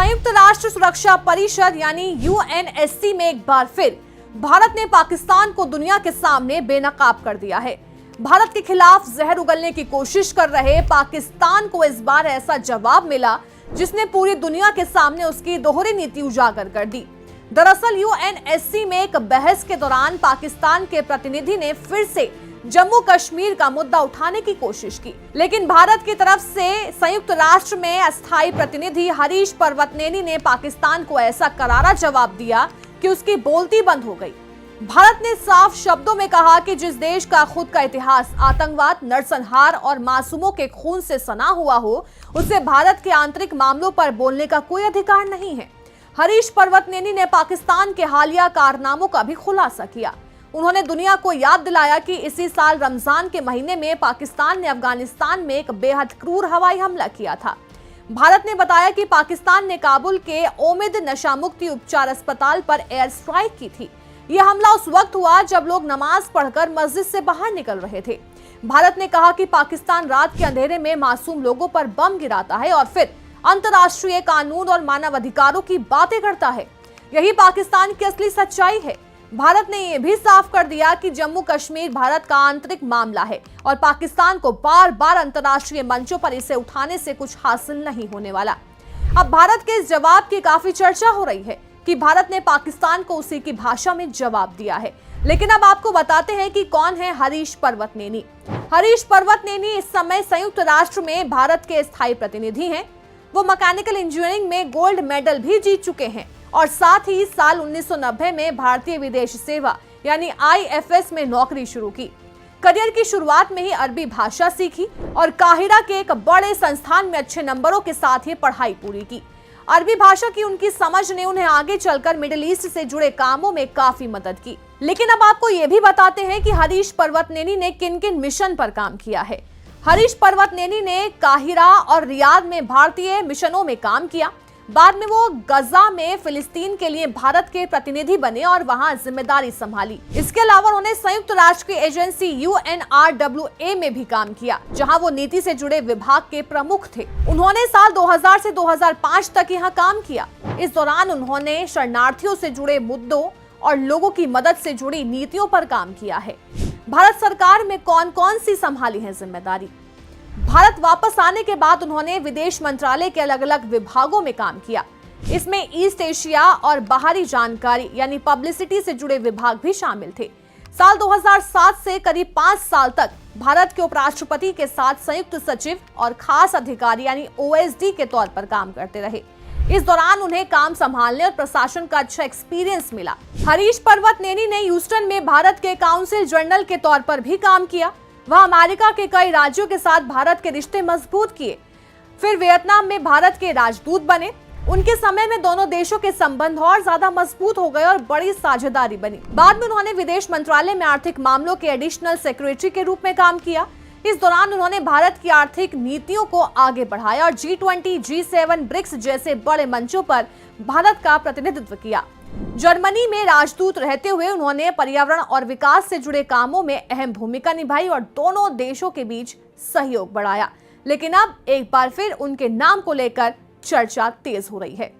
संयुक्त राष्ट्र सुरक्षा परिषद यानी यूएनएससी में एक बार फिर भारत ने पाकिस्तान को दुनिया के सामने बेनकाब कर दिया है। भारत के खिलाफ जहर उगलने की कोशिश कर रहे पाकिस्तान को इस बार ऐसा जवाब मिला जिसने पूरी दुनिया के सामने उसकी दोहरी नीति उजागर कर दी। दरअसल यूएनएससी में एक बहस के दौरान पाकिस्तान के प्रतिनिधि ने फिर से जम्मू कश्मीर का मुद्दा उठाने की कोशिश की, लेकिन भारत की तरफ से संयुक्त राष्ट्र में अस्थायी प्रतिनिधि हरीश पर्वतनेनी ने पाकिस्तान को ऐसा करारा जवाब दिया कि उसकी बोलती बंद हो गई। भारत ने साफ शब्दों में कहा कि जिस देश का खुद का इतिहास आतंकवाद, नरसंहार और मासूमों के खून से सना हुआ हो, उसे भारत के आंतरिक मामलों पर बोलने का कोई अधिकार नहीं है। हरीश पर्वतनेनी ने पाकिस्तान के हालिया कारनामों का भी खुलासा किया। उन्होंने दुनिया को याद दिलाया कि इसी साल रमजान के महीने में पाकिस्तान ने अफगानिस्तान में एक बेहद क्रूर हवाई हमला किया था। भारत ने बताया कि पाकिस्तान ने काबुल के ओमिद नशा मुक्ति उपचार अस्पताल पर एयर स्ट्राइक की थी। यह हमला उस वक्त हुआ जब लोग नमाज पढ़कर मस्जिद से बाहर निकल रहे थे। भारत ने कहा कि पाकिस्तान रात के अंधेरे में मासूम लोगों पर बम गिराता है और फिर अंतर्राष्ट्रीय कानून और मानव अधिकारों की बातें करता है। यही पाकिस्तान की असली सच्चाई है। भारत ने यह भी साफ कर दिया कि जम्मू कश्मीर भारत का आंतरिक मामला है और पाकिस्तान को बार बार अंतर्राष्ट्रीय मंचों पर इसे उठाने से कुछ हासिल नहीं होने वाला। अब भारत के इस जवाब की काफी चर्चा हो रही है कि भारत ने पाकिस्तान को उसी की भाषा में जवाब दिया है। लेकिन अब आपको बताते हैं कि कौन है हरीश पर्वतनेनी। हरीश पर्वतनेनी इस समय संयुक्त राष्ट्र में भारत के स्थायी प्रतिनिधि हैं। वो मैकेनिकल इंजीनियरिंग में गोल्ड मेडल भी जीत चुके हैं और साथ ही साल 1990 में भारतीय विदेश सेवा यानी आईएफएस में नौकरी शुरू की। करियर की शुरुआत में ही अरबी भाषा सीखी और काहिरा के एक बड़े संस्थान में अच्छे नंबरों के साथ ही पढ़ाई पूरी की। अरबी भाषा की उनकी समझ ने उन्हें आगे चलकर मिडिल ईस्ट से जुड़े कामों में काफी मदद की। लेकिन अब आपको ये भी बताते हैं कि हरीश पर्वतनेनी ने किन किन मिशन पर काम किया है। हरीश पर्वतनेनी ने काहिरा और रियाद में भारतीय मिशनों में काम किया। बाद में वो गजा में फिलिस्तीन के लिए भारत के प्रतिनिधि बने और वहां जिम्मेदारी संभाली। इसके अलावा उन्होंने संयुक्त राष्ट्र की एजेंसी यूएनआरडब्ल्यूए में भी काम किया, जहां वो नीति से जुड़े विभाग के प्रमुख थे। उन्होंने साल 2000 से 2005 तक यहां काम किया। इस दौरान उन्होंने शरणार्थियों से जुड़े मुद्दों और लोगों की मदद से जुड़ी नीतियों पर काम किया है। भारत सरकार में कौन कौन सी संभाली है जिम्मेदारी। भारत वापस आने के बाद उन्होंने विदेश मंत्रालय के अलग अलग विभागों में काम किया। इसमें ईस्ट एशिया और बाहरी जानकारी यानी पब्लिसिटी से जुड़े विभाग भी शामिल थे। साल 2007 से करीब 5 साल तक भारत के उपराष्ट्रपति के साथ संयुक्त सचिव और खास अधिकारी यानी ओएसडी के तौर पर काम करते रहे। इस दौरान उन्हें काम संभालने और प्रशासन का अच्छा एक्सपीरियंस मिला। हरीश पर्वतनेनी ने ह्यूस्टन में भारत के काउंसिल जनरल के तौर पर भी काम किया। वह अमेरिका के कई राज्यों के साथ भारत के रिश्ते मजबूत किए। फिर वियतनाम में भारत के राजदूत बने। उनके समय में दोनों देशों के संबंध और ज्यादा मजबूत हो गए और बड़ी साझेदारी बनी। बाद में उन्होंने विदेश मंत्रालय में आर्थिक मामलों के एडिशनल सेक्रेटरी के रूप में काम किया। इस दौरान उन्होंने भारत की आर्थिक नीतियों को आगे बढ़ाया और G20, G7, ब्रिक्स जैसे बड़े मंचों पर भारत का प्रतिनिधित्व किया। जर्मनी में राजदूत रहते हुए उन्होंने पर्यावरण और विकास से जुड़े कामों में अहम भूमिका निभाई और दोनों देशों के बीच सहयोग बढ़ाया। लेकिन अब एक बार फिर उनके नाम को लेकर चर्चा तेज हो रही है।